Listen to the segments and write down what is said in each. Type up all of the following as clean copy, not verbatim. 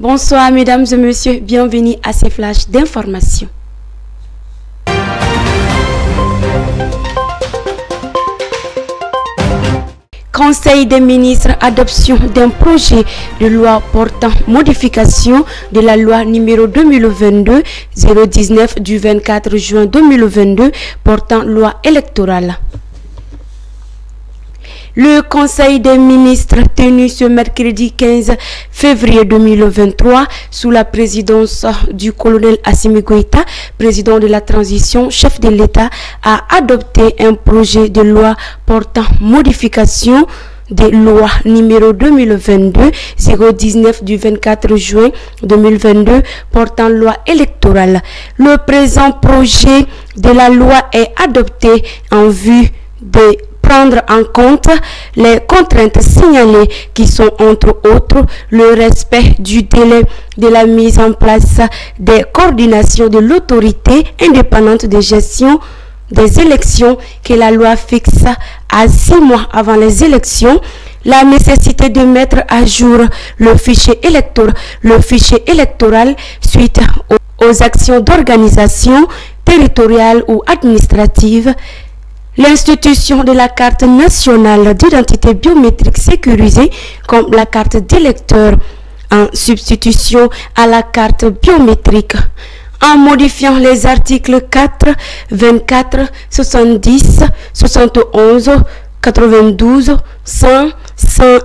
Bonsoir mesdames et messieurs, bienvenue à ces flashs d'information. Conseil des ministres, adoption d'un projet de loi portant modification de la loi numéro 2022-019 du 24 juin 2022 portant loi électorale. Le Conseil des ministres tenu ce mercredi 15 février 2023 sous la présidence du colonel Assimi Goïta, président de la transition, chef de l'État, a adopté un projet de loi portant modification de loi numéro 2022-019 du 24 juin 2022 portant loi électorale. Le présent projet de la loi est adopté en vue de prendre en compte les contraintes signalées qui sont entre autres le respect du délai de la mise en place des coordinations de l'autorité indépendante de gestion des élections que la loi fixe à 6 mois avant les élections, la nécessité de mettre à jour le fichier électoral suite aux actions d'organisation territoriale ou administrative, l'institution de la carte nationale d'identité biométrique sécurisée comme la carte d'électeur en substitution à la carte biométrique, en modifiant les articles 4, 24, 70, 71, 92, 100, 101,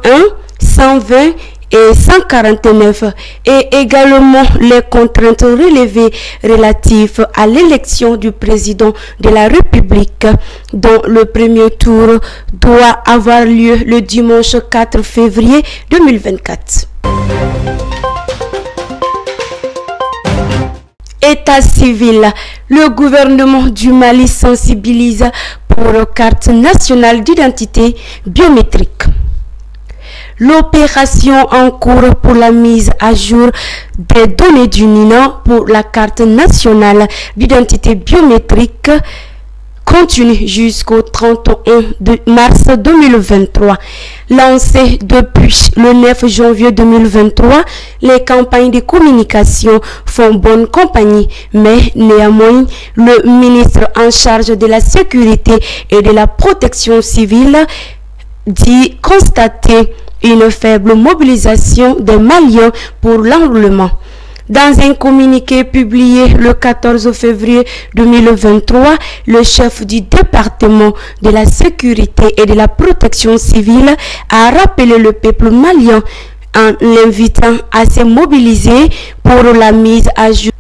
120 et 149 et également les contraintes relevées relatives à l'élection du président de la République dont le premier tour doit avoir lieu le dimanche 4 février 2024. État civil, le gouvernement du Mali sensibilise pour carte nationale d'identité biométrique. L'opération en cours pour la mise à jour des données du NINA pour la carte nationale d'identité biométrique continue jusqu'au 31 mars 2023. Lancée depuis le 9 janvier 2023, les campagnes de communication font bonne compagnie, mais néanmoins, le ministre en charge de la sécurité et de la protection civile dit constater une faible mobilisation des Maliens pour l'enrôlement. Dans un communiqué publié le 14 février 2023, le chef du département de la sécurité et de la protection civile a rappelé le peuple malien en l'invitant à se mobiliser pour la mise à jour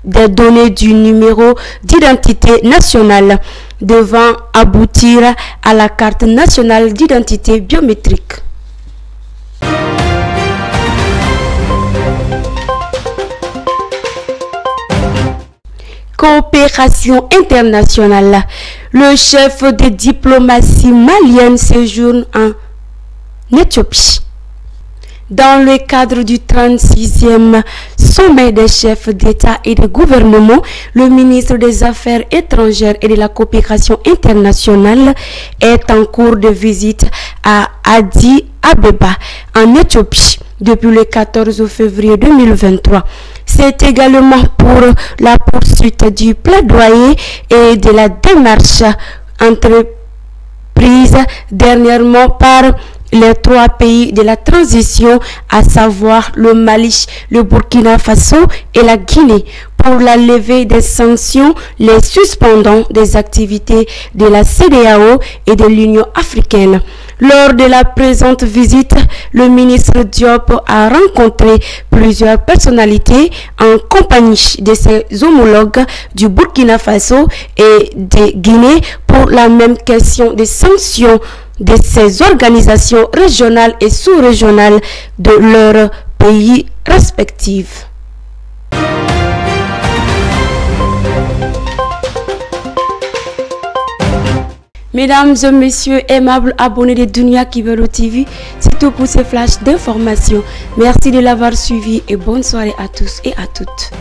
des données du numéro d'identité nationale devant aboutir à la carte nationale d'identité biométrique. Coopération internationale. Le chef de diplomatie malienne séjourne en Éthiopie. Dans le cadre du 36e sommet des chefs d'État et de gouvernement, le ministre des Affaires étrangères et de la coopération internationale est en cours de visite à Addis Abeba, en Éthiopie, depuis le 14 février 2023. C'est également pour la poursuite du plaidoyer et de la démarche entreprise dernièrement par les 3 pays de la transition, à savoir le Mali, le Burkina Faso et la Guinée, pour la levée des sanctions, les suspendant des activités de la CEDEAO et de l'Union africaine. Lors de la présente visite, le ministre Diop a rencontré plusieurs personnalités en compagnie de ses homologues du Burkina Faso et de Guinée pour la même question des sanctions de ces organisations régionales et sous-régionales de leurs pays respectifs. Mesdames et messieurs, aimables abonnés de Dunia Kibero TV, c'est tout pour ces flashs d'informations. Merci de l'avoir suivi et bonne soirée à tous et à toutes.